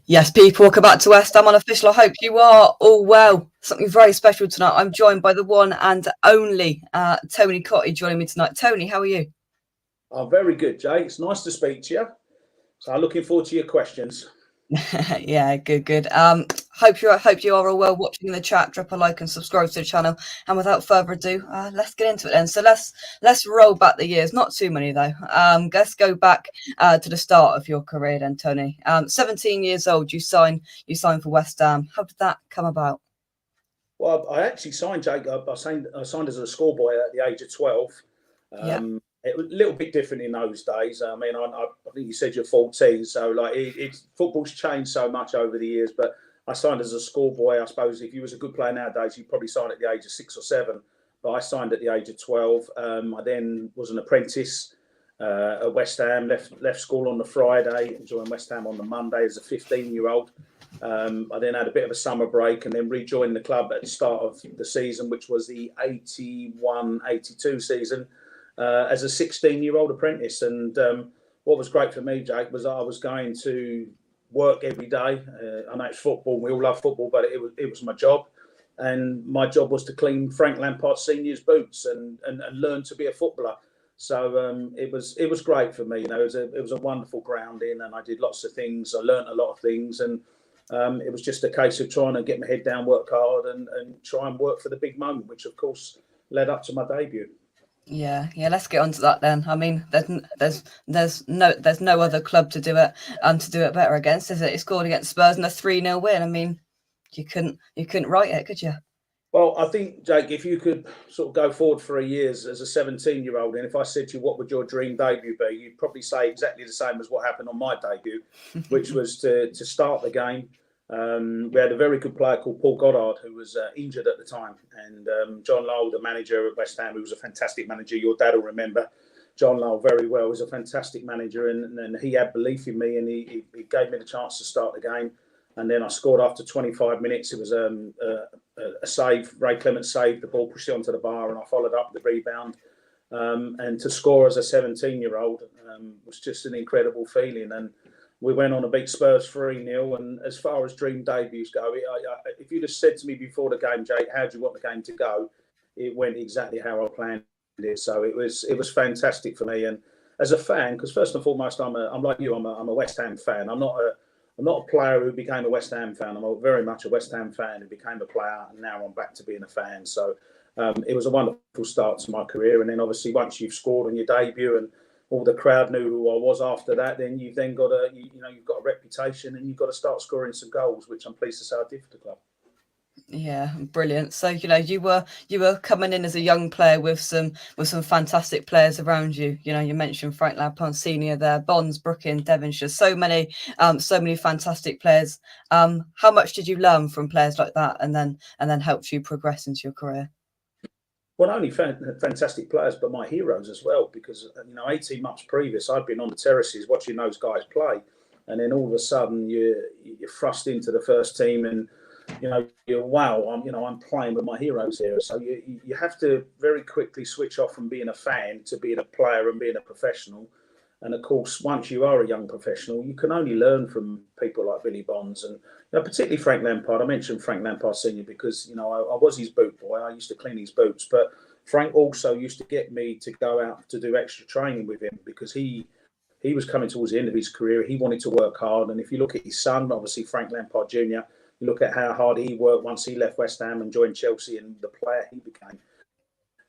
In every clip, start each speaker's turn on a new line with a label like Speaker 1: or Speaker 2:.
Speaker 1: Yes, people, welcome back to West Ham Unofficial. I hope you are all well. Something very special tonight. I'm joined by the one and only Tony Cottee joining me tonight. Tony, how are you?
Speaker 2: Oh, very good, Jay. It's nice to speak to you. So I'm looking forward to your questions.
Speaker 1: Yeah, good. Hope you are all well watching in the chat. Drop a like and subscribe to the channel. And without further ado, let's get into it then. So let's roll back the years. Not too many though. Let's go back to the start of your career then, Tony. 17 years old, you signed for West Ham. How did that come about?
Speaker 2: Well, I actually signed, Jake. I signed as a schoolboy at the age of 12.
Speaker 1: Yeah.
Speaker 2: It was a little bit different in those days. I mean, I think you said you're 14, so like football's changed so much over the years. But I signed as a schoolboy. I suppose if you was a good player nowadays, you'd probably sign at the age of 6 or 7. But I signed at the age of 12. I then was an apprentice at West Ham. Left school on the Friday and joined West Ham on the Monday as a 15-year-old. I then had a bit of a summer break and then rejoined the club at the start of the season, which was the 81-82 season. As a 16-year-old apprentice. And what was great for me, Jake, was I was going to work every day. I know it's football, we all love football, but it was my job. And my job was to clean Frank Lampard Senior's boots and learn to be a footballer. So it was great for me. You know, it was a wonderful grounding, and I did lots of things. I learned a lot of things, and it was just a case of trying to get my head down, work hard, and try and work for the big moment, which of course led up to my debut.
Speaker 1: Yeah. Let's get on to that then. I mean, there's no other club to do it better against, is it? He scored against Spurs in a 3-0 win. I mean, you couldn't write it, could you?
Speaker 2: Well, I think, Jake, if you could sort of go forward 3 years as a 17-year-old, and if I said to you, what would your dream debut be? You'd probably say exactly the same as what happened on my debut, which was to start the game. We had a very good player called Paul Goddard, who was injured at the time. And John Lowell, the manager at West Ham, who was a fantastic manager, your dad will remember John Lowell very well, was a fantastic manager. And he had belief in me, and he gave me the chance to start the game. And then I scored after 25 minutes. It was a save. Ray Clement saved the ball, pushed it onto the bar, and I followed up the rebound. And to score as a 17-year-old was just an incredible feeling. And we went on to beat Spurs 3-0. And as far as dream debuts go, if you'd have said to me before the game, Jake, how do you want the game to go? It went exactly how I planned it. So it was fantastic for me. And as a fan, because first and foremost, I'm like you, I'm a West Ham fan. I'm not a player who became a West Ham fan. I'm very much a West Ham fan who became a player, and now I'm back to being a fan. So it was a wonderful start to my career. And then obviously once you've scored on your debut and all the crowd knew who I was after that, then you've then got you've got a reputation, and you've got to start scoring some goals, which I'm pleased to say I did for the club.
Speaker 1: Yeah, brilliant. So you were coming in as a young player with some fantastic players around you. You know, you mentioned Frank Lampard Senior there, Bonds, Brooking, Devonshire, so many fantastic players. How much did you learn from players like that, and then helped you progress into your career?
Speaker 2: Well, not only fantastic players, but my heroes as well, because 18 months previous, I'd been on the terraces watching those guys play, and then all of a sudden you're thrust into the first team, and I'm playing with my heroes here. So you have to very quickly switch off from being a fan to being a player and being a professional. And of course, once you are a young professional, you can only learn from people like Billy Bonds and particularly Frank Lampard. I mentioned Frank Lampard Senior because I was his boot boy. I used to clean his boots, but Frank also used to get me to go out to do extra training with him because he was coming towards the end of his career. He wanted to work hard, and if you look at his son, obviously Frank Lampard Jr., you look at how hard he worked once he left West Ham and joined Chelsea, and the player he became.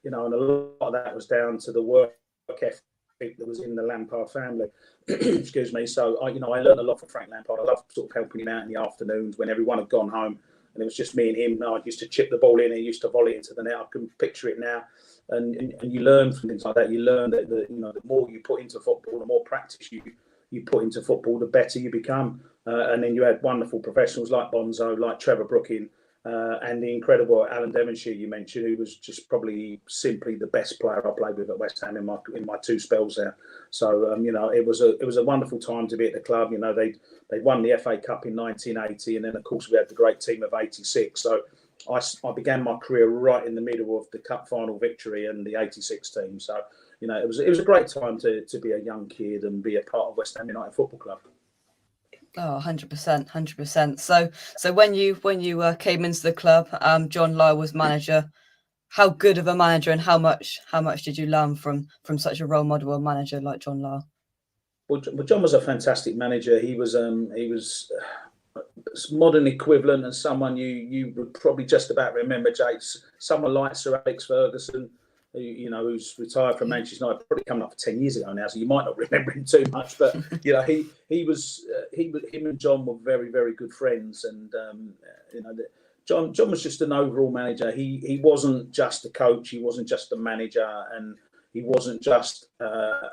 Speaker 2: And a lot of that was down to the work ethic that was in the Lampard family. Excuse me. So I learned a lot from Frank Lampard. I loved sort of helping him out in the afternoons when everyone had gone home, and it was just me and him. I used to chip the ball in, and he used to volley into the net. I can picture it now. And you learn from things like that. You learn that the more you put into football, the more practice you put into football, the better you become. And then you had wonderful professionals like Bonzo, like Trevor Brooking, and the incredible Alan Devonshire you mentioned, who was just probably simply the best player I played with at West Ham in my 2 spells there. So it was a wonderful time to be at the club. They won the FA Cup in 1980, and then of course we had the great team of '86. So I began my career right in the middle of the cup final victory and the '86 team. So it was a great time to be a young kid and be a part of West Ham United Football Club.
Speaker 1: Oh, 100%, 100%. So when you came into the club, John Lyle was manager. How good of a manager, and how much did you learn from such a role model or manager like John Lyle?
Speaker 2: Well, John was a fantastic manager. He was modern equivalent and someone you would probably just about remember, Jake. Someone like Sir Alex Ferguson, who's retired from Manchester United, probably coming up for 10 years ago now, so you might not remember him too much. But him and John were very, very good friends, and John was just an overall manager. He wasn't just a coach, he wasn't just a manager, and he wasn't just a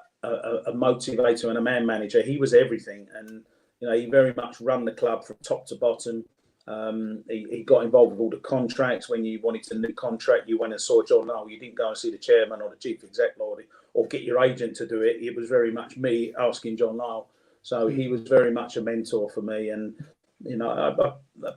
Speaker 2: motivator and a man manager. He was everything, and he very much run the club from top to bottom. He got involved with all the contracts. When you wanted a new contract, you went and saw John Lyle. You didn't go and see the chairman or the chief exec or get your agent to do it. It was very much me asking John Lyle. So he was very much a mentor for me. And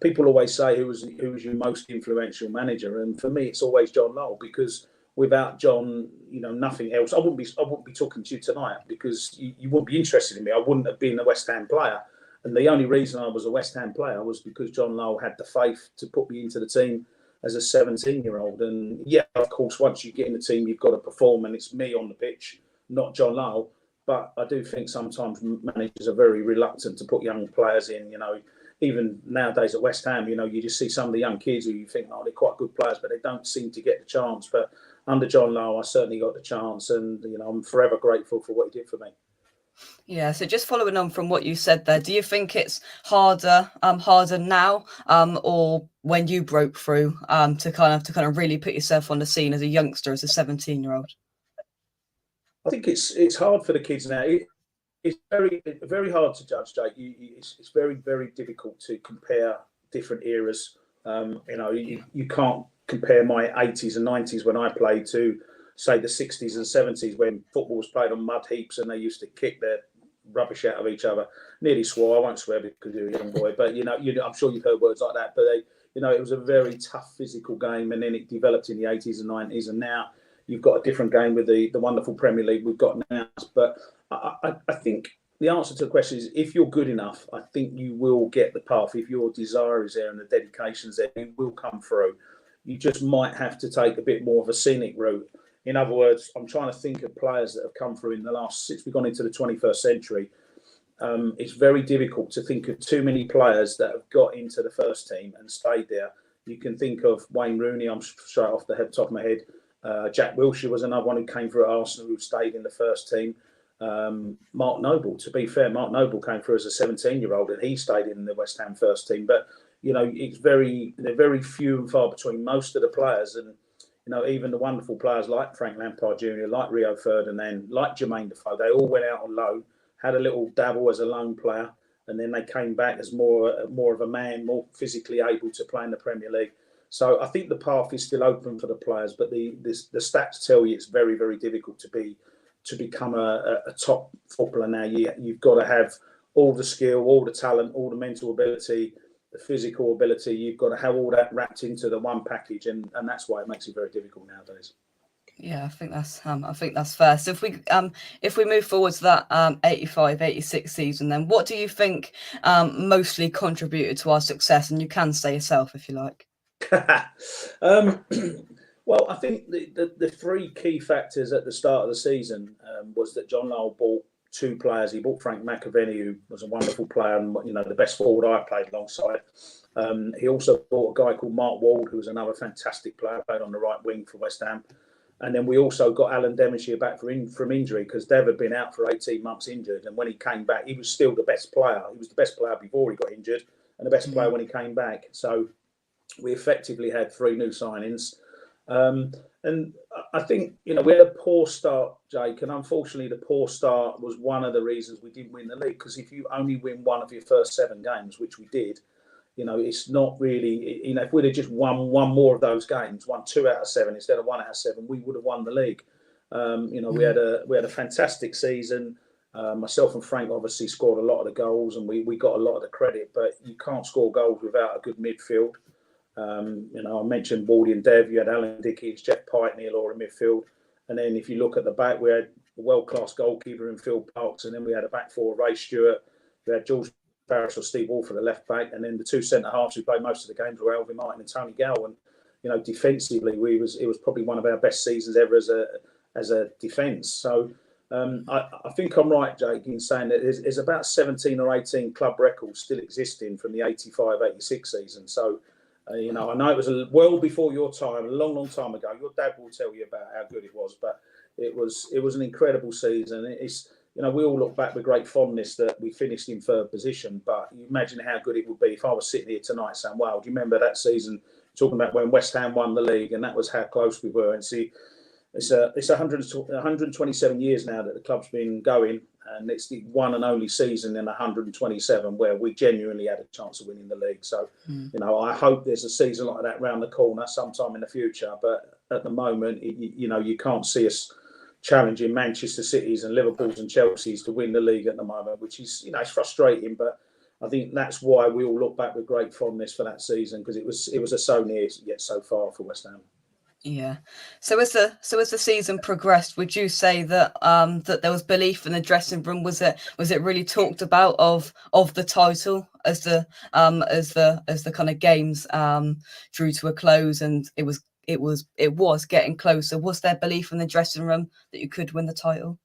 Speaker 2: people always say who was your most influential manager, and for me it's always John Lyle, because without John, nothing else. I wouldn't be talking to you tonight, because you wouldn't be interested in me. I wouldn't have been a West Ham player. And the only reason I was a West Ham player was because John Lyle had the faith to put me into the team as a 17-year-old. And yeah, of course, once you get in the team, you've got to perform, and it's me on the pitch, not John Lyle. But I do think sometimes managers are very reluctant to put young players in. Even nowadays at West Ham, you just see some of the young kids who you think, they're quite good players, but they don't seem to get the chance. But under John Lyle, I certainly got the chance, and I'm forever grateful for what he did for me.
Speaker 1: Yeah, so just following on from what you said there, do you think it's harder now, or when you broke through, to kind of really put yourself on the scene as a youngster, as a 17-year-old?
Speaker 2: I think it's hard for the kids now. It's very, very hard to judge, Jake. It's very, very difficult to compare different eras. You can't compare my 80s and 90s when I played to, say, the 60s and 70s when football was played on mud heaps and they used to kick their rubbish out of each other. Nearly swore. I won't swear because you're a young boy, but I'm sure you've heard words like that. But it was a very tough physical game, and then it developed in the 80s and 90s, and now you've got a different game with the wonderful Premier League we've got now. But I think the answer to the question is, if you're good enough, I think you will get the path. If your desire is there and the dedication's there, it will come through. You just might have to take a bit more of a scenic route. In other words, I'm trying to think of players that have come through in the last, since we've gone into the 21st century. It's very difficult to think of too many players that have got into the first team and stayed there. You can think of Wayne Rooney, I'm straight off the top of my head. Jack Wilshere was another one who came through at Arsenal, who stayed in the first team. Mark Noble, to be fair, Mark Noble came through as a 17-year-old and he stayed in the West Ham first team. But, they're very few and far between, most of the players. And, even the wonderful players like Frank Lampard Jr., like Rio Ferdinand, like Jermaine Defoe, they all went out on loan, had a little dabble as a loan player, and then they came back as more of a man, more physically able to play in the Premier League. So I think the path is still open for the players, but the stats tell you it's very, very difficult to become a top footballer now. You've got to have all the skill, all the talent, all the mental ability, the physical ability. You've got to have all that wrapped into the one package, and that's why it makes it very difficult nowadays.
Speaker 1: Yeah, I think that's fair. So if we move forward to that 85-86 season, then what do you think mostly contributed to our success? And you can say yourself if you like.
Speaker 2: Well, I think the three key factors at the start of the season was that John Lyle bought two players. He bought Frank McAvenny, who was a wonderful player and the best forward I played alongside. He also bought a guy called Mark Wald, who was another fantastic player, played on the right wing for West Ham. And then we also got Alan Devonshire back from injury, because Dev had been out for 18 months injured. And when he came back, he was still the best player. He was the best player before he got injured and the best player when he came back. So we effectively had three new signings. And I think, we had a poor start, Jake, and unfortunately the poor start was one of the reasons we didn't win the league, because if you only win one of your first 7 games, which we did, it's not really, if we'd have just won more of those games, won 2 out of 7 instead of 1 out of 7, we would have won the league. We had a fantastic season. Myself and Frank obviously scored a lot of the goals, and we got a lot of the credit, but you can't score goals without a good midfield. I mentioned Baldy and Dev. You had Alan Dickens, Jeff Pike, Neil Orr in midfield. And then if you look at the back, we had a world-class goalkeeper in Phil Parks. And then we had a back four, Ray Stewart. We had George Barris or Steve Wolf at the left back, and then the two centre halves who played most of the games were Alvin Martin and Tony Gow. And defensively, it was probably one of our best seasons ever as a defence. So I think I'm right, Jake, in saying that there's about 17 or 18 club records still existing from the 85-86 season. So I know it was well before your time, a long, long time ago. Your dad will tell you about how good it was, but it was an incredible season. It's we all look back with great fondness that we finished in third position, but you imagine how good it would be if I was sitting here tonight saying, wow, do you remember that season, talking about when West Ham won the league, and that was how close we were. And see, it's 127 years now that the club's been going, and it's the one and only season in 127 where we genuinely had a chance of winning the league. So, I hope there's a season like that round the corner sometime in the future. But at the moment, you can't see us challenging Manchester Cities and Liverpools and Chelseas to win the league at the moment, which is, it's frustrating. But I think that's why we all look back with great fondness for that season, because it was a so near yet so far for West Ham.
Speaker 1: Yeah. So as the season progressed, would you say that that there was belief in the dressing room? Was it really talked about of the title as the kind of games drew to a close, and it was getting closer? Was there belief in the dressing room that you could win the title?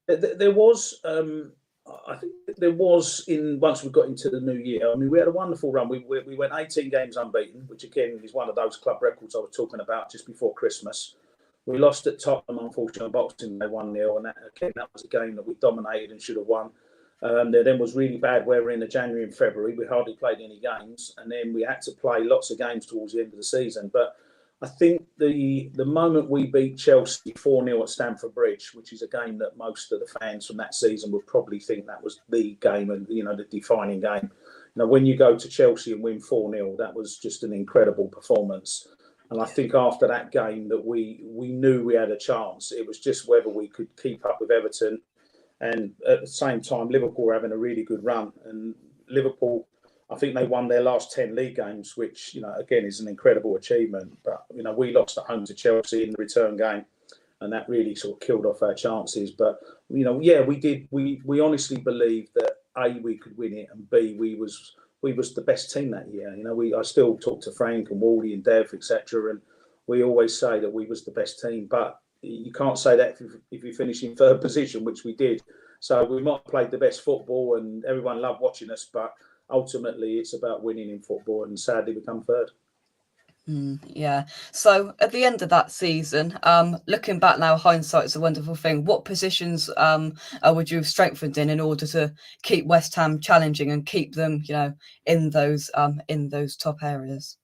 Speaker 2: There was. I think there was once we got into the new year. I mean, we had a wonderful run. We went 18 games unbeaten, which again is one of those club records I was talking about just before Christmas. We lost at Tottenham, unfortunately, on Boxing Day 1-0, and that was a game that we dominated and should have won. There then was really bad weather in the January and February. We hardly played any games, and then we had to play lots of games towards the end of the season. But I think the moment we beat Chelsea 4-0 at Stamford Bridge, which is a game that most of the fans from that season would probably think that was the game and the defining game. When you go to Chelsea and win 4-0, that was just an incredible performance. And I think after that game that we knew we had a chance. It was just whether we could keep up with Everton, and at the same time Liverpool were having a really good run. And Liverpool, I think they won their last 10 league games, which, again, is an incredible achievement. But, we lost at home to Chelsea in the return game, and that really sort of killed off our chances. But, we did. We honestly believed that, A, we could win it, and B, we was the best team that year. I still talk to Frank and Wally and Dev, etc., and we always say that we was the best team. But you can't say that if you finish in third position, which we did. So we might have played the best football, and everyone loved watching us, but ultimately it's about winning in football, and sadly we come third.
Speaker 1: Yeah. So at the end of that season, looking back now, hindsight is a wonderful thing. What positions would you have strengthened in order to keep West Ham challenging and keep them, in those top areas?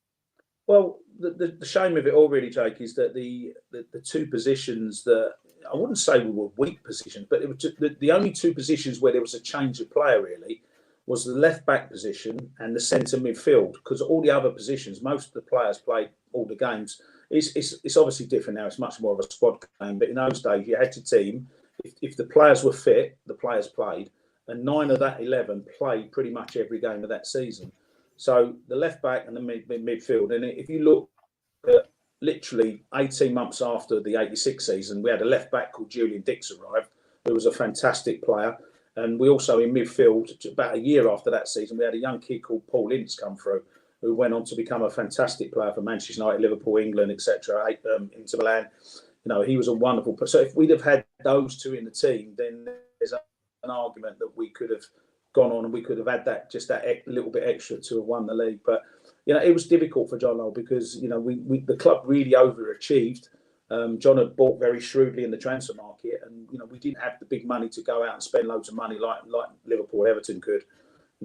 Speaker 2: Well, the shame of it all, really, Jake, is that the two positions that I wouldn't say we were weak positions, but it was just the only two positions where there was a change of player really was the left back position and the centre midfield, because all the other positions, most of the players played all the games. It's obviously different now. It's much more of a squad game, but in those days you had to team. If the players were fit, the players played, and 9 of that 11 played pretty much every game of that season. So the left back and the midfield, and if you look at literally 18 months after the 86 season, we had a left back called Julian Dix arrived, who was a fantastic player. And we also, in midfield, about a year after that season, we had a young kid called Paul Ince come through, who went on to become a fantastic player for Manchester United, Liverpool, England, etc. Inter Milan. He was a wonderful. So if we'd have had those two in the team, then there's an argument that we could have gone on and we could have had that little bit extra to have won the league. But it was difficult for John Lowell because the club really overachieved. John had bought very shrewdly in the transfer market, and we didn't have the big money to go out and spend loads of money like Liverpool, Everton could.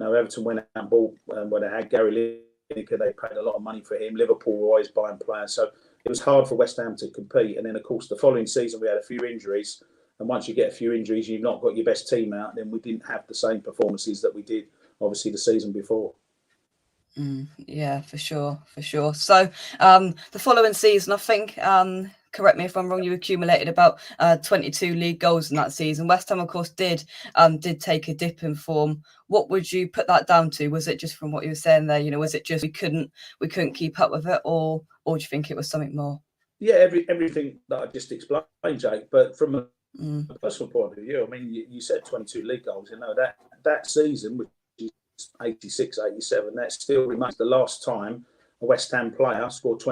Speaker 2: Everton went out and bought when they had Gary Lineker, they paid a lot of money for him. Liverpool were always buying players, so it was hard for West Ham to compete. And then, of course, the following season we had a few injuries, and once you get a few injuries, you've not got your best team out. Then we didn't have the same performances that we did, obviously, the season before.
Speaker 1: Yeah, for sure. So the following season, I think, correct me if I'm wrong, you accumulated about 22 league goals in that season. West Ham, of course, did take a dip in form. What would you put that down to? Was it just from what you were saying there? Was it just we couldn't keep up with it, or do you think it was something more?
Speaker 2: Yeah, everything that I just explained, Jake. But from a personal point of view, I mean, you said 22 league goals. That season, which is 86, 87, that still remains the last time a West Ham player scored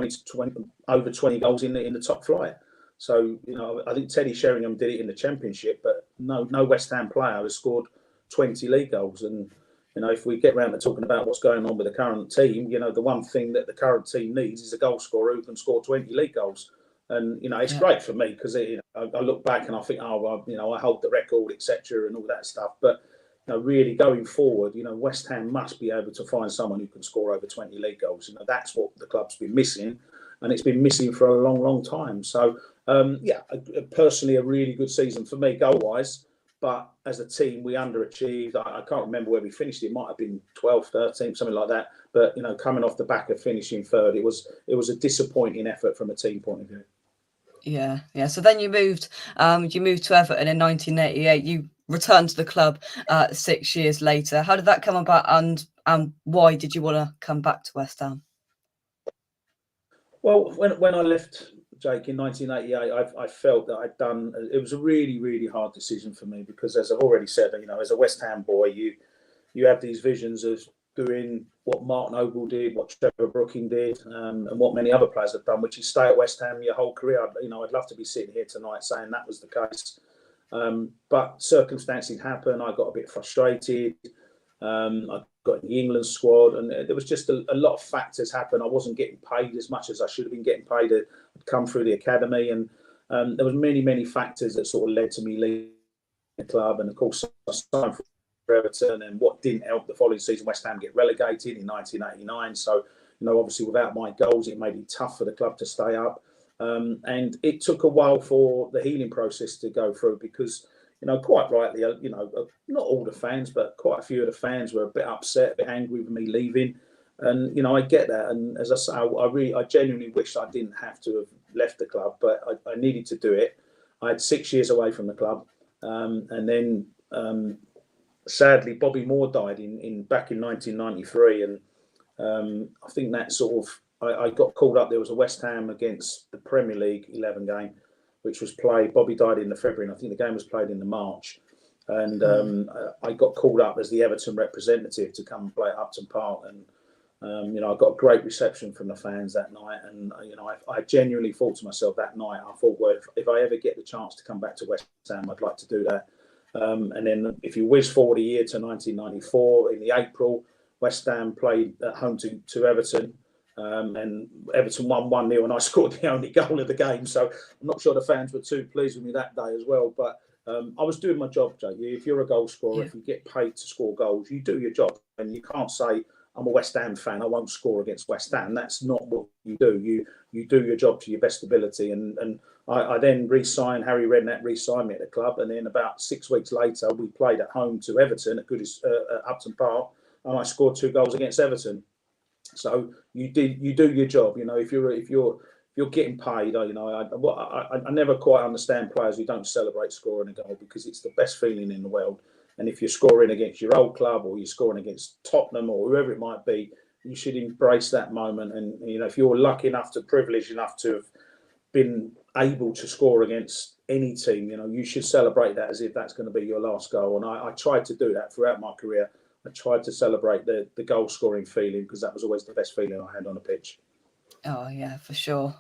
Speaker 2: over 20 goals in the top flight. So, I think Teddy Sheringham did it in the Championship, but no West Ham player has scored 20 league goals. And, if we get around to talking about what's going on with the current team, the one thing that the current team needs is a goal scorer who can score 20 league goals. And, it's great for me because, I look back and I think, I hold the record, etc. and all that stuff. But, really going forward, West Ham must be able to find someone who can score over 20 league goals. That's what the club's been missing, and it's been missing for a long, long time. So, personally, a really good season for me goal-wise. But as a team, we underachieved. I can't remember where we finished. It might have been 12th, 13th, something like that. But, coming off the back of finishing third, it was a disappointing effort from a team point of view.
Speaker 1: Yeah. So then you moved to Everton in 1988. You returned to the club 6 years later. How did that come about, and why did you want to come back to West Ham?
Speaker 2: Well, when I left, Jake, in 1988, I felt that I'd done. It was a really, really hard decision for me because, as I've already said, as a West Ham boy, you have these visions of doing what Mark Noble did, what Trevor Brooking did, and what many other players have done, which is stay at West Ham your whole career. I'd love to be sitting here tonight saying that was the case. But circumstances happen. I got a bit frustrated. I got in the England squad, and there was just a lot of factors happen. I wasn't getting paid as much as I should have been getting paid. I'd come through the academy, and there was many factors that sort of led to me leaving the club. And of course, I signed for Everton, and what didn't help the following season, West Ham get relegated in 1989. So, obviously without my goals, it made it tough for the club to stay up. And it took a while for the healing process to go through because, quite rightly, not all the fans, but quite a few of the fans were a bit upset, a bit angry with me leaving. And, I get that. And as I say, I genuinely wish I didn't have to have left the club, but I needed to do it. I had 6 years away from the club. And then, sadly, Bobby Moore died back in 1993. And I think that sort of, I got called up. There was a West Ham against the Premier League 11 game, which was played. Bobby died in the February, and I think the game was played in the March. And I got called up as the Everton representative to come and play at Upton Park. And, I got a great reception from the fans that night. And, I genuinely thought to myself that night, I thought, well, if I ever get the chance to come back to West Ham, I'd like to do that. And then if you whiz forward a year to 1994, in the April, West Ham played at home to Everton. And Everton won 1-0, and I scored the only goal of the game. So I'm not sure the fans were too pleased with me that day as well. But I was doing my job, Jake. If you're a goal scorer, if you get paid to score goals, you do your job. And you can't say, I'm a West Ham fan, I won't score against West Ham. That's not what you do. You do your job to your best ability. And I then re-signed, Harry Redknapp re-signed me at the club. And then about 6 weeks later, we played at home to Everton at Upton Park. And I scored 2 goals against Everton. So you do your job. If you're getting paid, I never quite understand players who don't celebrate scoring a goal because it's the best feeling in the world. And if you're scoring against your old club or you're scoring against Tottenham or whoever it might be, you should embrace that moment. And if you're lucky enough privileged enough to have been able to score against any team, you should celebrate that as if that's going to be your last goal. And I tried to do that throughout my career. I tried to celebrate the goal scoring feeling because that was always the best feeling I had on a pitch.
Speaker 1: Oh yeah, for sure.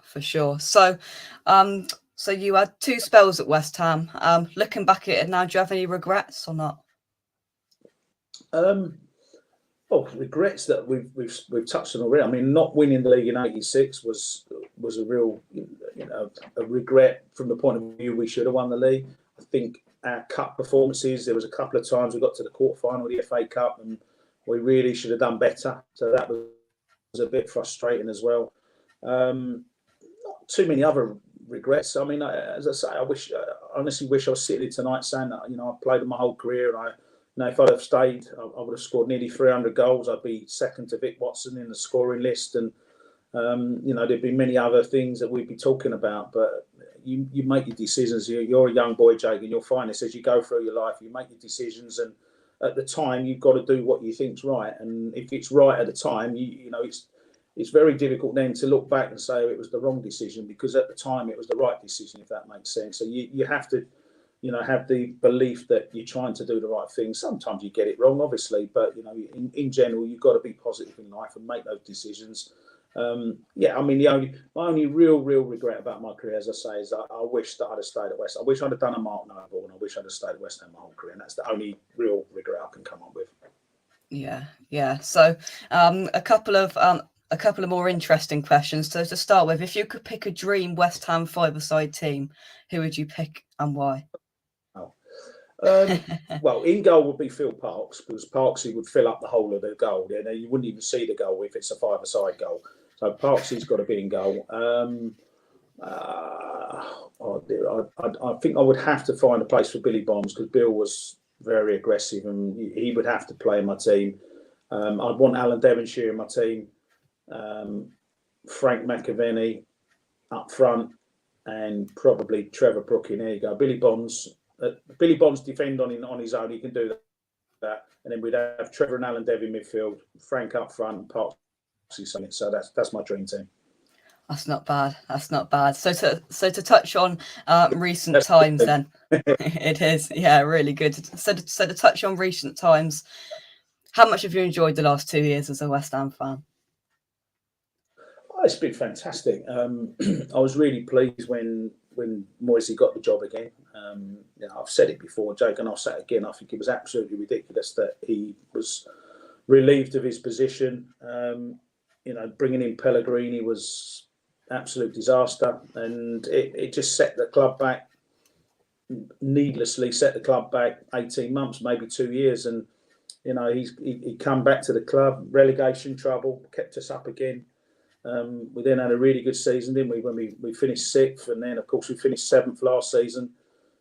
Speaker 1: So, so you had 2 spells at West Ham. Looking back at it now, do you have any regrets or not?
Speaker 2: Regrets that we've touched on already. I mean, not winning the league in '86 was a real, a regret from the point of view we should have won the league. I think our cup performances, there was a couple of times we got to the quarterfinal of the FA Cup and we really should have done better. So that was a bit frustrating as well. Not too many other regrets. I mean, as I say, I honestly wish I was sitting here tonight saying that, I played my whole career and if I'd have stayed, I would have scored nearly 300 goals. I'd be second to Vic Watson in the scoring list. And, there'd be many other things that we'd be talking about. But you make your decisions. You're a young boy, Jake, and you'll find this as you go through your life. You make your decisions. And at the time, you've got to do what you think's right. And if it's right at the time, it's very difficult then to look back and say it was the wrong decision because at the time it was the right decision, if that makes sense. So you have to have the belief that you're trying to do the right thing. Sometimes you get it wrong, obviously, but in general, you've got to be positive in life and make those decisions. My only real regret about my career, as I say, is I wish that I'd have stayed at West. I wish I'd have done a Mark Noble, and I wish I'd have stayed at West Ham my whole career. And that's the only real regret I can come up with.
Speaker 1: Yeah. So, a couple of more interesting questions. So to start with, if you could pick a dream West Ham five-a-side team, who would you pick and why?
Speaker 2: Well, in goal would be Phil Parkes, because Parksy would fill up the whole of the goal. You wouldn't even see the goal if it's a five-a-side goal. So Parksy's got to be in goal. I think I would have to find a place for Billy Bonds, because Bill was very aggressive and he would have to play in my team. I'd want Alan Devonshire in my team, Frank McAvenny up front, and probably Trevor Brooking. There you go. Billy Bonds defend on his own. He can do that. And then we'd have Trevor and Alan Dev in midfield, Frank up front, and Parks. So that's my dream team.
Speaker 1: That's not bad. So to touch on recent times, then it is, yeah, really good. So to touch on recent times, how much have you enjoyed the last 2 years as a West Ham fan?
Speaker 2: Oh, it's been fantastic. I was really pleased when Moisey got the job again. I've said it before, Jake, and I'll say it again. I think it was absolutely ridiculous that he was relieved of his position. Bringing in Pellegrini was absolute disaster, and it just set the club back, needlessly set the club back 18 months, maybe 2 years. And he come back to the club, relegation trouble, kept us up again. We then had a really good season, didn't we, when we finished 6th, and then of course we finished 7th last season.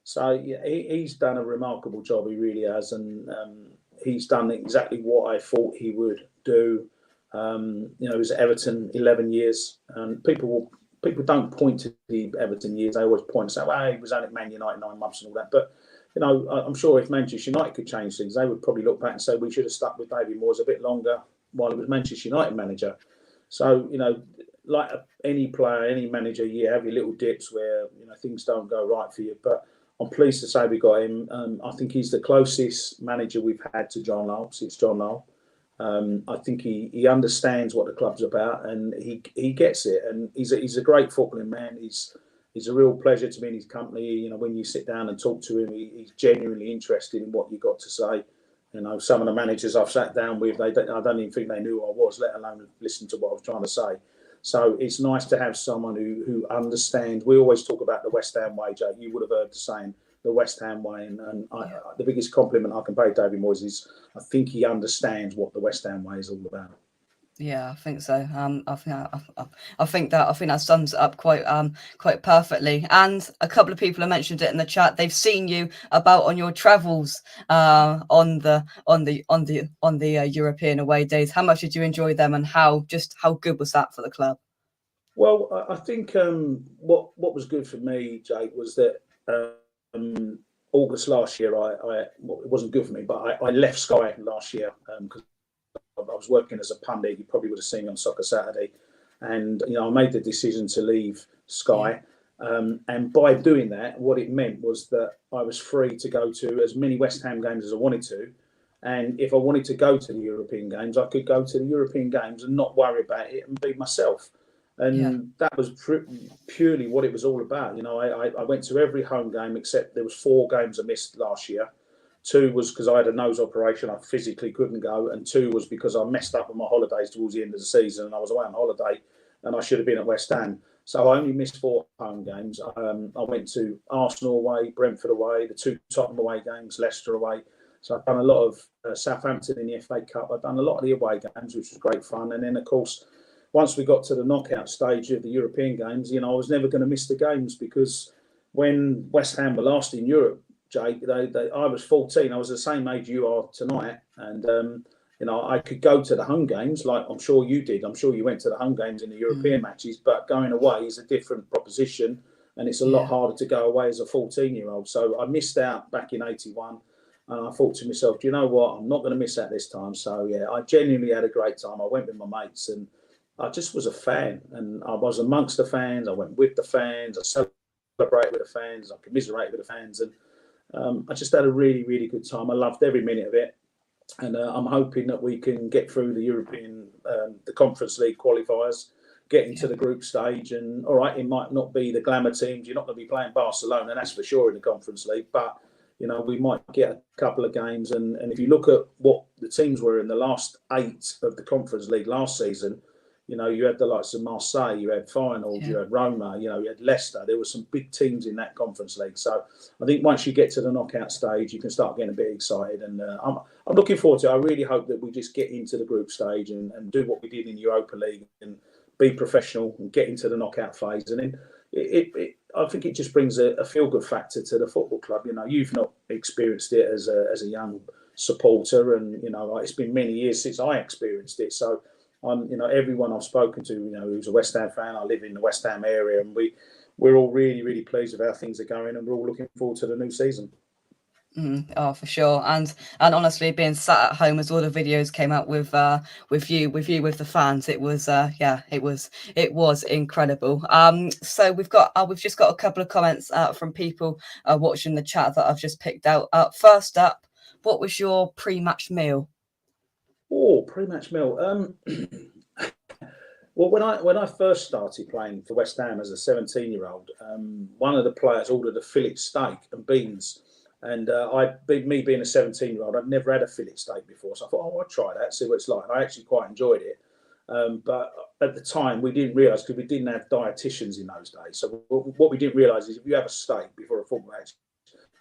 Speaker 2: So yeah, he's done a remarkable job, he really has, and he's done exactly what I thought he would do. He was at Everton 11 years, and people don't point to the Everton years. They always point and say, well, he was only at Man United 9 months and all that. But I'm sure if Manchester United could change things, they would probably look back and say we should have stuck with David Moyes a bit longer while he was Manchester United manager. So like any player, any manager, you have your little dips where things don't go right for you. But I'm pleased to say we got him. I think he's the closest manager we've had to John Lyall since John Lyall. I think he understands what the club's about, and he gets it. And he's a great footballing man. He's a real pleasure to be in his company. When you sit down and talk to him, he's genuinely interested in what you got to say. Some of the managers I've sat down with, I don't even think they knew who I was, let alone listen to what I was trying to say. So it's nice to have someone who understands. We always talk about the West Ham way, Jake. You would have heard the saying, the West Ham way. And the biggest compliment I can pay David Moyes is I think he understands what the West Ham way is all about.
Speaker 1: Yeah, I think so. I think that sums it up quite perfectly. And a couple of people have mentioned it in the chat. They've seen you about on your travels on the European away days. How much did you enjoy them, and how good was that for the club?
Speaker 2: Well, I think what was good for me, Jake, was that August last year. It wasn't good for me, but I left Sky last year because I was working as a pundit. You probably would have seen me on Soccer Saturday, and I made the decision to leave Sky. And by doing that, what it meant was that I was free to go to as many West Ham games as I wanted to. And if I wanted to go to the European games, I could go to the European games and not worry about it and be myself. And that was purely what it was all about. I went to every home game except there was 4 games I missed last year. 2 was because I had a nose operation, I physically couldn't go, and 2 was because I messed up with my holidays towards the end of the season, and I was away on holiday, and I should have been at West Ham. So I only missed 4 home games. I went to Arsenal away, Brentford away, the 2 Tottenham away games, Leicester away. So I've done a lot of Southampton in the FA Cup. I've done a lot of the away games, which was great fun. And then, of course, once we got to the knockout stage of the European games, I was never going to miss the games, because when West Ham were last in Europe, Jake, I was 14. I was the same age you are tonight, and I could go to the home games like I'm sure you did. I'm sure you went to the home games in the European matches, but going away is a different proposition, and it's a lot harder to go away as a 14-year-old. So I missed out back in '81, and I thought to myself, do you know what? I'm not going to miss out this time. So yeah, I genuinely had a great time. I went with my mates, and I just was a fan, and I was amongst the fans. I went with the fans. I celebrated with the fans. I commiserated with the fans, and I just had a really, really good time. I loved every minute of it. And I'm hoping that we can get through the European, the Conference League qualifiers, get into the group stage. And all right, it might not be the glamour teams. You're not going to be playing Barcelona, that's for sure, in the Conference League. But, you know, we might get a couple of games. And if you look at what the teams were in the last 8 of the Conference League last season, you know, you had the likes of Marseille, you had Feyenoord, you had Roma, you know, you had Leicester. There were some big teams in that Conference League. So I think once you get to the knockout stage, you can start getting a bit excited. And I'm looking forward to it. I really hope that we just get into the group stage and do what we did in Europa League and be professional and get into the knockout phase. And then I think it just brings a feel-good factor to the football club. You know, you've not experienced it as a young supporter, and, you know, it's been many years since I experienced it. So you know, everyone I've spoken to, you know, who's a West Ham fan, I live in the West Ham area, and we're all really, really pleased with how things are going, and we're all looking forward to the new season.
Speaker 1: Oh, for sure. And honestly, being sat at home as all the videos came out with you with the fans, it was it was incredible. So we've just got a couple of comments from people watching the chat that I've just picked out. First up, what was your pre-match meal?
Speaker 2: Oh, pre-match meal. Well, when I first started playing for West Ham as a 17-year-old, one of the players ordered a fillet steak and beans. And me being a 17-year-old, I'd never had a fillet steak before. So I thought, I'll try that, see what it's like. And I actually quite enjoyed it. But at the time, we didn't realise, because we didn't have dietitians in those days. So what we didn't realise is if you have a steak before a football match,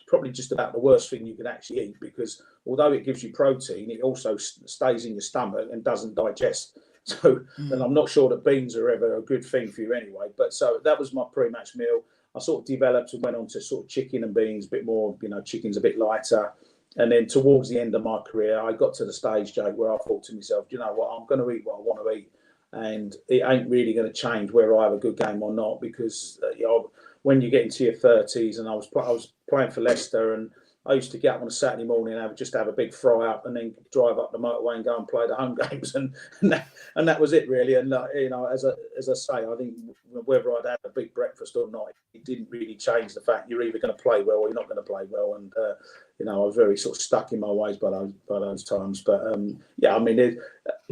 Speaker 2: probably just about the worst thing you can actually eat, because although it gives you protein, it also stays in your stomach and doesn't digest. So, and I'm not sure that beans are ever a good thing for you anyway. But so that was my pre-match meal. I sort of developed and went on to sort of chicken and beans, a bit more, you know, chicken's a bit lighter. And then towards the end of my career, I got to the stage, Jake, where I thought to myself, you know what, I'm going to eat what I want to eat. And it ain't really going to change whether I have a good game or not, because, you know, when you get into your 30s, and I was playing for Leicester, and I used to get up on a Saturday morning and have a big fry up, and then drive up the motorway and go and play the home games, and that was it really. And you know, as I say, I think whether I'd had a big breakfast or not, it didn't really change the fact you're either going to play well or you're not going to play well. And you know, I was very sort of stuck in my ways by those times. But yeah, I mean,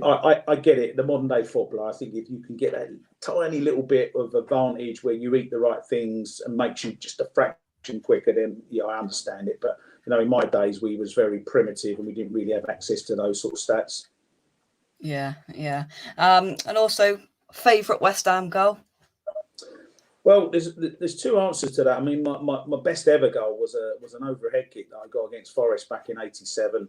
Speaker 2: I get it. The modern day footballer, I think if you can get that tiny little bit of advantage where you eat the right things and makes you just a fraction quicker, then yeah, I understand it. But you know, in my days, we was very primitive and we didn't really have access to those sort of stats.
Speaker 1: Yeah. And also, favourite West Ham goal?
Speaker 2: Well, there's two answers to that. I mean, my best ever goal was an overhead kick that I got against Forest back in '87.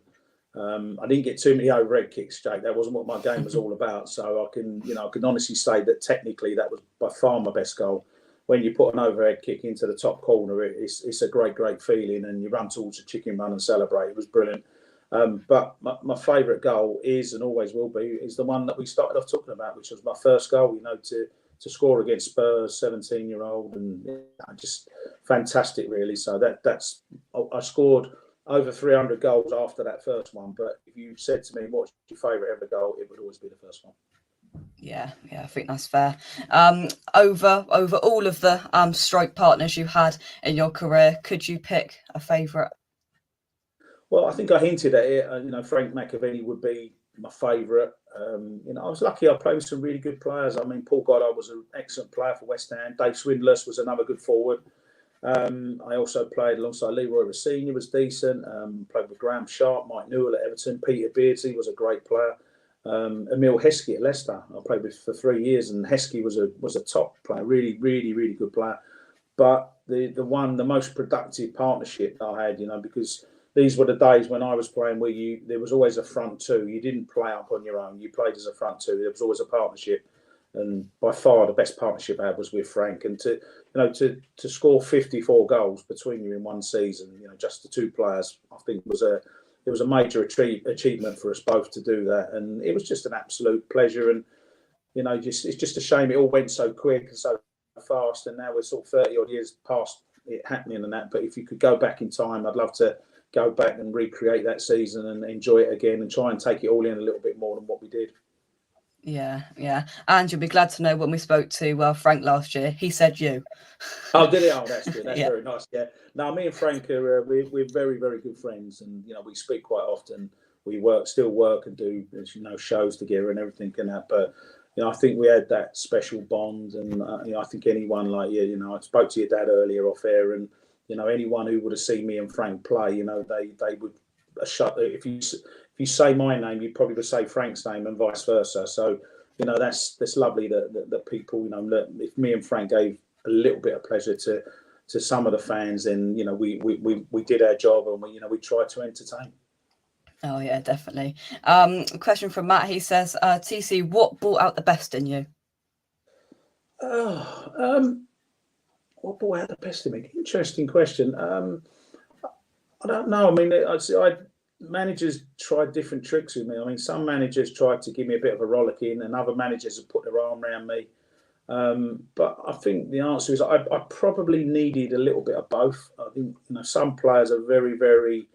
Speaker 2: I didn't get too many overhead kicks, Jake. That wasn't what my game was all about. So I can honestly say that technically that was by far my best goal. When you put an overhead kick into the top corner, it's a great feeling, and you run towards the chicken run and celebrate. It was brilliant. But my favourite goal is, and always will be, is the one that we started off talking about, which was my first goal. You know, to score against Spurs, 17-year-old, and just fantastic, really. So that's I scored over 300 goals after that first one. But if you said to me, what's your favourite ever goal, it would always be the first one.
Speaker 1: Yeah, I think that's fair. Over all of the strike partners you had in your career, could you pick a favourite?
Speaker 2: Well, I think I hinted at it. You know, Frank McAvenny would be my favourite. You know, I was lucky. I played with some really good players. I mean, Paul Goddard was an excellent player for West Ham. Dave Swindless was another good forward. I also played alongside Leroy Rossini, was decent. Played with Graham Sharp, Mike Newell at Everton, Peter Beardsley was a great player. Emil Heskey at Leicester, I played with for 3 years, and Heskey was a top player, really good player. But the most productive partnership that I had, you know, because these were the days when I was playing where there was always a front two. You didn't play up on your own. You played as a front two. There was always a partnership. And by far the best partnership I had was with Frank. And to score 54 goals between you in one season, you know, just the two players, I think it was a major achievement for us both to do that. And it was just an absolute pleasure. And, you know, it's just a shame it all went so quick and so fast. And now we're sort of 30 odd years past it happening and that. But if you could go back in time, I'd love to go back and recreate that season and enjoy it again and try and take it all in a little bit more than what we did.
Speaker 1: Yeah. And you'll be glad to know when we spoke to Frank last year, he said you.
Speaker 2: Oh, did it? Oh, that's good. That's
Speaker 1: Yeah.
Speaker 2: very nice. Yeah. No, me and Frank are we're very very good friends, and we speak quite often. We still work and do shows together and everything and that. But I think we had that special bond, and I think anyone like I spoke to your dad earlier off air, and anyone who would have seen me and Frank play, they would shut. If you say my name, you probably would say Frank's name, and vice versa. So that's lovely that people if me and Frank gave a little bit of pleasure to some of the fans, and we did our job, and we tried to entertain.
Speaker 1: Oh yeah, definitely. Question from Matt. He says, TC, what brought out the best in you?
Speaker 2: What brought out the best in me? Interesting question. I don't know. I mean, managers tried different tricks with me. I mean, some managers tried to give me a bit of a rollicking, and other managers have put their arm around me. But I think the answer is I probably needed a little bit of both. I think some players are very, very.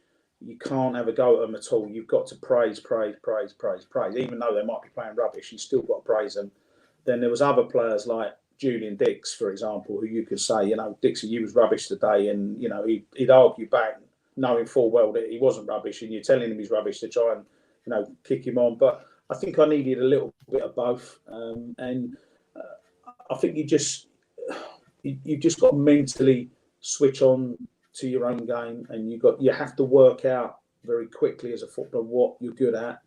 Speaker 2: You can't have a go at them at all. You've got to praise. Even though they might be playing rubbish, you still got to praise them. Then there was other players like Julian Dix, for example, who you could say, Dixie, you was rubbish today, and he'd argue back, knowing full well that he wasn't rubbish, and you're telling him he's rubbish to try and kick him on. But I think I needed a little bit of both, and I think you just got to mentally switch on to your own game, and you have to work out very quickly as a footballer what you're good at,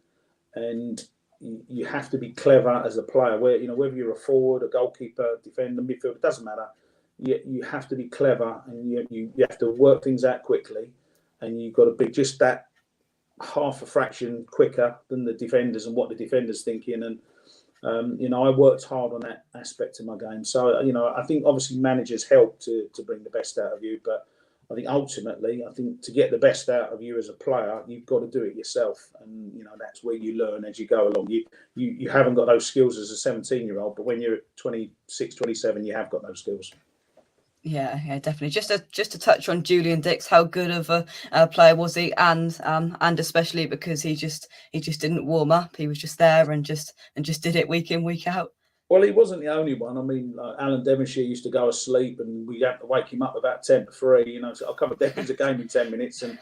Speaker 2: and you have to be clever as a player. Whether you're a forward, a goalkeeper, defender, midfielder, it doesn't matter. You have to be clever, and you have to work things out quickly, and you've got to be just that half a fraction quicker than the defenders and what the defenders thinking. And I worked hard on that aspect of my game. So I think obviously managers help to bring the best out of you, but I think ultimately, to get the best out of you as a player, you've got to do it yourself, and that's where you learn as you go along. You haven't got those skills as a 17-year-old, but when you're 26, 27, you have got those skills.
Speaker 1: Yeah, definitely. Just to touch on Julian Dix, how good of a player was he? And especially because he just didn't warm up. He was just there and just did it week in, week out.
Speaker 2: Well, he wasn't the only one. I mean, Alan Devonshire used to go asleep, and we had to wake him up about 10 to 3. So I'll come at Devon's a game in 10 minutes, and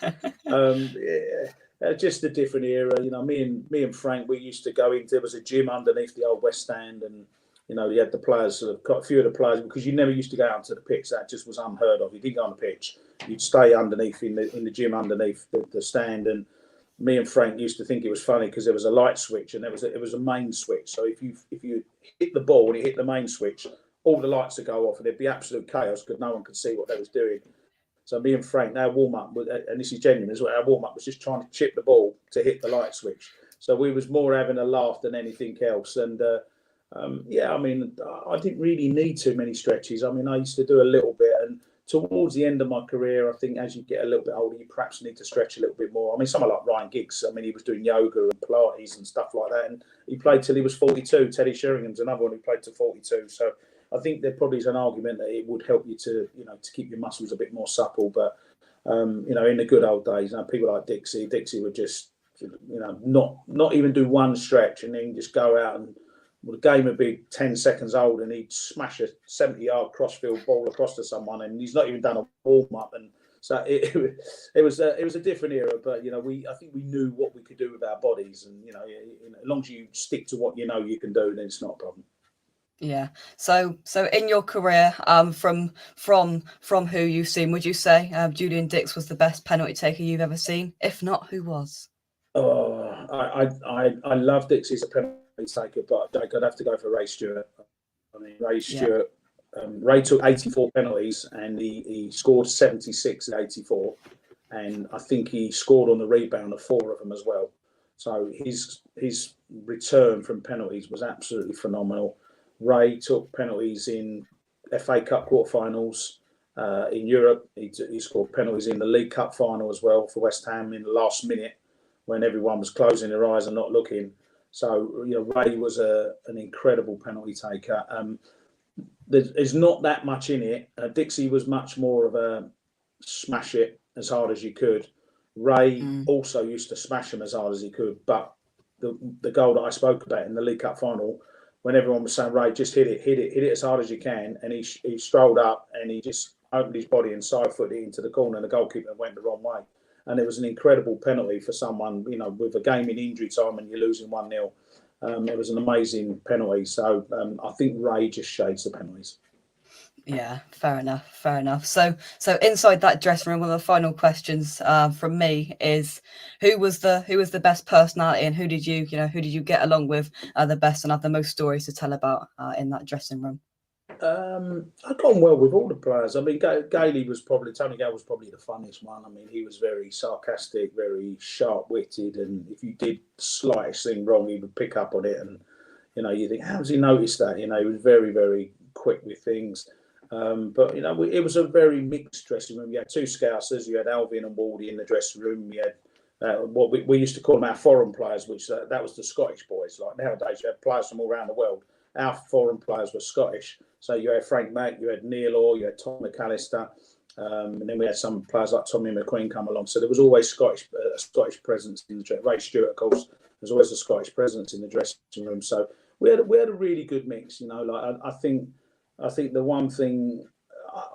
Speaker 2: just a different era. Me and Frank, we used to go in. There was a gym underneath the old West Stand, and you had the players, sort of a few of the players, because you never used to go out to the pitch. That just was unheard of. You didn't go on the pitch. You'd stay underneath in the gym underneath the stand. And me and Frank used to think it was funny because there was a light switch, and it was a main switch. So if you hit the ball and you hit the main switch, all the lights would go off, and there'd be absolute chaos because no one could see what they was doing. So me and Frank, our warm up, and this is genuine as well, our warm up was just trying to chip the ball to hit the light switch. So we was more having a laugh than anything else. And I mean, I didn't really need too many stretches. I mean, I used to do a little bit, and towards the end of my career, I think as you get a little bit older, you perhaps need to stretch a little bit more. I mean, someone like Ryan Giggs, I mean, he was doing yoga and Pilates and stuff like that, and he played till he was 42. Teddy Sheringham's another one who played till 42. So I think there probably is an argument that it would help you to keep your muscles a bit more supple. But in the good old days, people like Dixie would just not even do one stretch, and then just go out, and the game would be 10 seconds old, and he'd smash a 70-yard crossfield ball across to someone, and he's not even done a warm-up. And so it was a different era, but I think we knew what we could do with our bodies, and as long as you stick to what you can do, then it's not a problem.
Speaker 1: Yeah. So in your career, from who you've seen, would you say Julian Dix was the best penalty taker you've ever seen? If not, who was?
Speaker 2: Oh, I love Dix as a penalty taker, but I'd have to go for Ray Stewart. I mean, Ray Stewart. Ray took 84 penalties, and he scored 76 at 84, and I think he scored on the rebound of 4 of them as well. So his return from penalties was absolutely phenomenal. Ray took penalties in FA Cup quarterfinals in Europe. He scored penalties in the League Cup final as well for West Ham in the last minute when everyone was closing their eyes and not looking. So Ray was an incredible penalty taker. There's not that much in it. Dixie was much more of a smash it as hard as you could. Ray also used to smash them as hard as he could, but the goal that I spoke about in the League Cup final, when everyone was saying, Ray, just hit it as hard as you can, and he strolled up and he just opened his body and side footed it into the corner, and the goalkeeper went the wrong way. And it was an incredible penalty for someone, with a game in injury time and you're losing 1-0. It was an amazing penalty. So I think Ray just shades the penalties.
Speaker 1: Yeah, fair enough. So inside that dressing room, one of the final questions from me is, who was the best personality, and who did you get along with the best and have the most stories to tell about in that dressing room?
Speaker 2: I got on well with all the players. I mean, Tony Gale was probably the funniest one. I mean, he was very sarcastic, very sharp-witted, and if you did the slightest thing wrong, he would pick up on it. And you think, how does he notice that? He was very, very quick with things. But it was a very mixed dressing room. You had two Scousers. You had Alvin and Waldy in the dressing room. We had what we used to call them our foreign players, which that was the Scottish boys. Like nowadays, you have players from all around the world. Our foreign players were Scottish. So you had Frank Mack, you had Neil Orr, you had Tom McAllister, and then we had some players like Tommy McQueen come along. So there was always Scottish presence in the dressing room. Ray Stewart, of course, there's always a Scottish presence in the dressing room. So we had a really good mix. I think the one thing,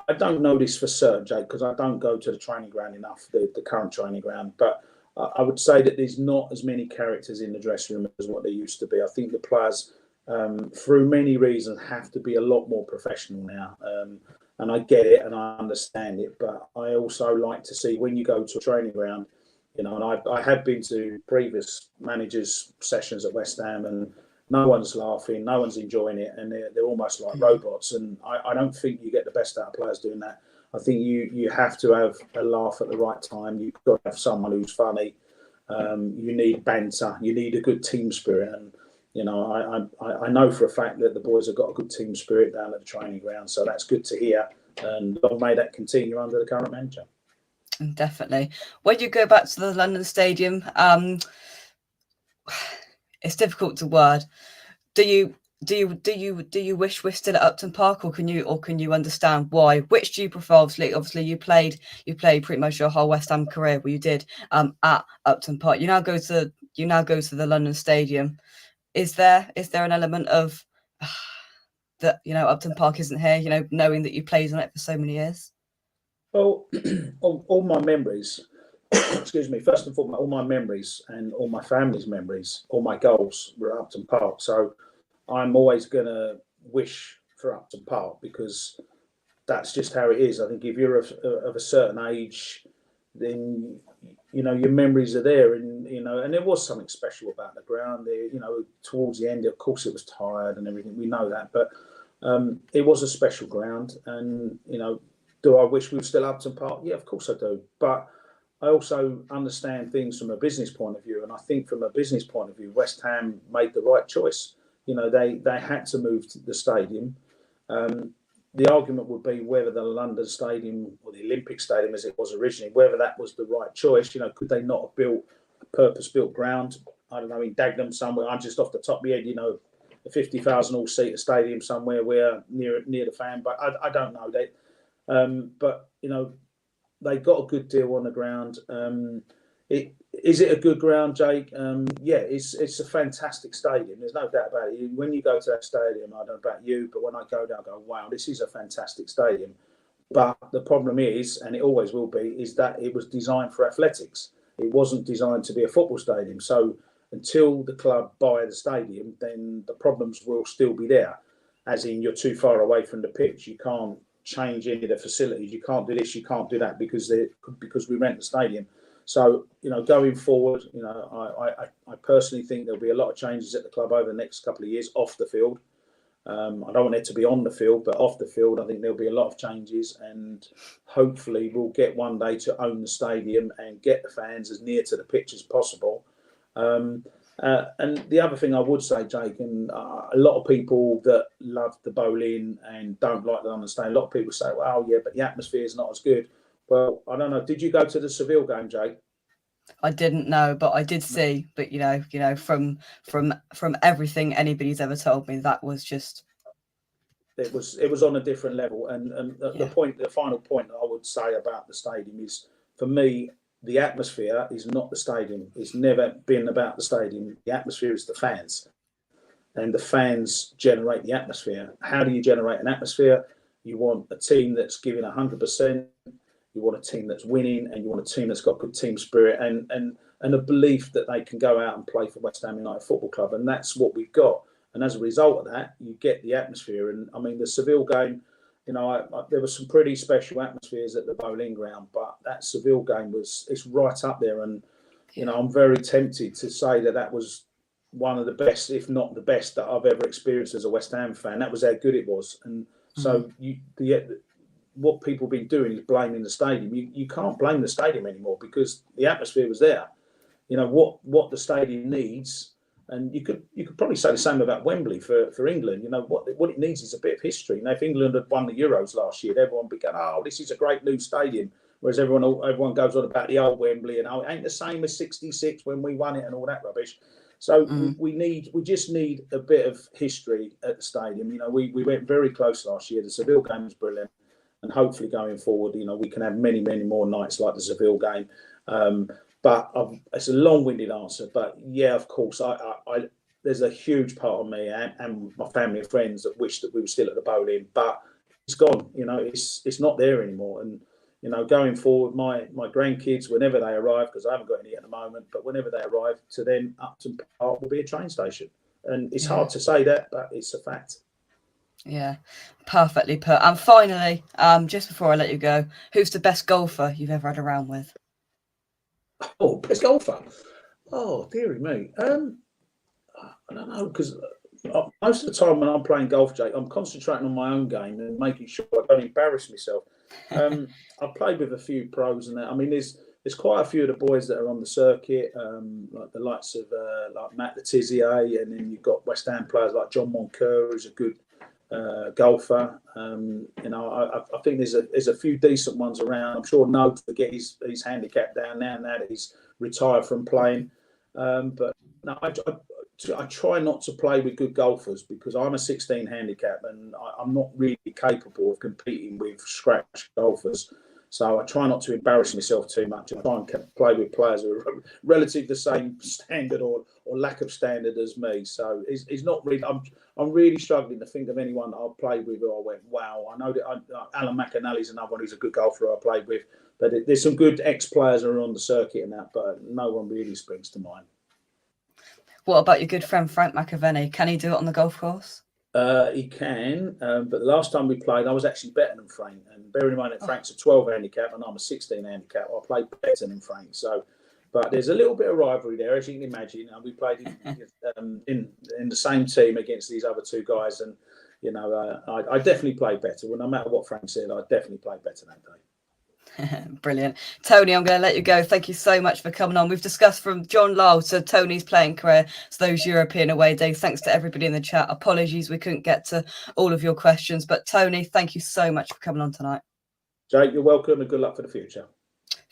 Speaker 2: I don't know this for certain, Jake, because I don't go to the training ground enough, the current training ground, but I would say that there's not as many characters in the dressing room as what there used to be. I think the players, through many reasons, have to be a lot more professional now. And I get it and I understand it, but I also like to see when you go to a training ground, and I have been to previous managers' sessions at West Ham, and no one's laughing, no one's enjoying it, and they're almost like robots. And I don't think you get the best out of players doing that. I think you have to have a laugh at the right time. You've got to have someone who's funny. You need banter. You need a good team spirit. And I know for a fact that the boys have got a good team spirit down at the training ground. So that's good to hear. And long may that continue under the current manager.
Speaker 1: Definitely. When you go back to the London Stadium, it's difficult to word. Do you wish we're still at Upton Park, or can you understand why? Which do you prefer? Obviously, you played pretty much your whole West Ham career, where you did at Upton Park. You now go to the London Stadium. Is there an element of that Upton Park isn't here? Knowing that you played on it for so many years.
Speaker 2: Well, all my memories. Excuse me. First and foremost, all my memories and all my family's memories, all my goals were at Upton Park. So I'm always going to wish for Upton Park, because that's just how it is. I think if you're of a certain age, then your memories are there, and and there was something special about the ground there. Towards the end, of course, it was tired and everything. We know that, but it was a special ground. And do I wish we were still Upton Park? Yeah, of course I do. But I also understand things from a business point of view, and I think from a business point of view, West Ham made the right choice. They had to move to the stadium. The argument would be whether the London Stadium, or the Olympic Stadium as it was originally, whether that was the right choice. Could they not have built a purpose-built ground? I don't know, in Dagenham somewhere. I'm just off the top of my head, a 50,000 all-seater stadium somewhere where near the fan. But I don't know. But they got a good deal on the ground. Is it a good ground, Jake? Yeah, it's a fantastic stadium. There's no doubt about it. When you go to that stadium, I don't know about you, but when I go there, I go, wow, this is a fantastic stadium. But the problem is, and it always will be, is that it was designed for athletics. It wasn't designed to be a football stadium. So until the club buy the stadium, then the problems will still be there. As in, you're too far away from the pitch. You can't change any of the facilities. You can't do this, you can't do that because we rent the stadium. So, going forward, I personally think there'll be a lot of changes at the club over the next couple of years off the field. I don't want it to be on the field, but off the field, I think there'll be a lot of changes, and hopefully we'll get one day to own the stadium and get the fans as near to the pitch as possible. And the other thing I would say, Jake, and a lot of people that love the bowling and don't like the London Stadium, a lot of people say, well, yeah, but the atmosphere is not as good. Well, I don't know. Did you go to the Seville game, Jake?
Speaker 1: I didn't know, but I did see. But from everything anybody's ever told me, that was just.
Speaker 2: It was on a different level. And the final point that I would say about the stadium is, for me, the atmosphere is not the stadium. It's never been about the stadium. The atmosphere is the fans, and the fans generate the atmosphere. How do you generate an atmosphere? You want a team that's giving 100%. You want a team that's winning, and you want a team that's got good team spirit and a belief that they can go out and play for West Ham United Football Club. And that's what we've got. And as a result of that, you get the atmosphere. And I mean, the Seville game, you know, there were some pretty special atmospheres at the Bowling Ground, but that Seville game it's right up there. And, you know, I'm very tempted to say that was one of the best, if not the best, that I've ever experienced as a West Ham fan. That was how good it was. And so what people have been doing is blaming the stadium. You can't blame the stadium anymore because the atmosphere was there. You know, what the stadium needs, and you could probably say the same about Wembley for England. You know, what it needs is a bit of history. Now, if England had won the Euros last year, everyone would be going, oh, this is a great new stadium. Whereas everyone goes on about the old Wembley and, oh, it ain't the same as 66 when we won it and all that rubbish. So we just need a bit of history at the stadium. You know, we went very close last year. The Seville game was brilliant. And hopefully going forward, you know, we can have many, many more nights like the Seville game. But it's a long-winded answer. But yeah, of course, there's a huge part of me and my family and friends that wish that we were still at the Bowling, but it's gone. You know, it's not there anymore. And you know, going forward, my grandkids, whenever they arrive, because I haven't got any at the moment, but whenever they arrive, to them, Upton Park will be a train station. And it's hard to say that, but it's a fact.
Speaker 1: Yeah, perfectly put. And finally, just before I let you go, who's the best golfer you've ever had a round with?
Speaker 2: Oh, best golfer. Oh, dearie me. I don't know, because most of the time when I'm playing golf, Jake, I'm concentrating on my own game and making sure I don't embarrass myself. I've played with a few pros and that. I mean, there's quite a few of the boys that are on the circuit, like the likes of like Matt Letizia, and then you've got West Ham players like John Moncur, who's a good golfer. You know, I think there's a few decent ones around. I'm sure No to get his handicap down now that he's retired from playing. But no, I try not to play with good golfers because I'm a 16 handicap and I'm not really capable of competing with scratch golfers. So I try not to embarrass myself too much and try and play with players who are relatively the same standard or lack of standard as me. So it's not really. I'm really struggling to think of anyone that I've played with who I went, wow. I know that Alan McAnally's another one who's a good golfer I played with. But there's some good ex-players who are on the circuit and that, but no one really springs to mind.
Speaker 1: What about your good friend Frank McAvenny? Can he do it on the golf course?
Speaker 2: He can, but the last time we played, I was actually better than Frank. And bearing in mind that Frank's a 12 handicap and I'm a 16 handicap, I played better than Frank. So, but there's a little bit of rivalry there, as you can imagine. And we played in the same team against these other two guys, and you know, I definitely played better. Well, no matter what Frank said, I definitely played better that day.
Speaker 1: Brilliant. Tony, I'm going to let you go. Thank you so much for coming on. We've discussed from John Lyall to Tony's playing career, so those European away days. Thanks to everybody in the chat. Apologies we couldn't get to all of your questions, but Tony, thank you so much for coming on tonight.
Speaker 2: Jake, you're welcome and good luck for the future.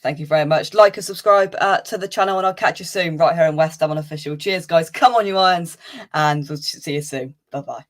Speaker 1: Thank you very much. Like and subscribe to the channel, and I'll catch you soon right here in West Ham Unofficial. Cheers, guys. Come on, you Irons, and we'll see you soon. Bye-bye.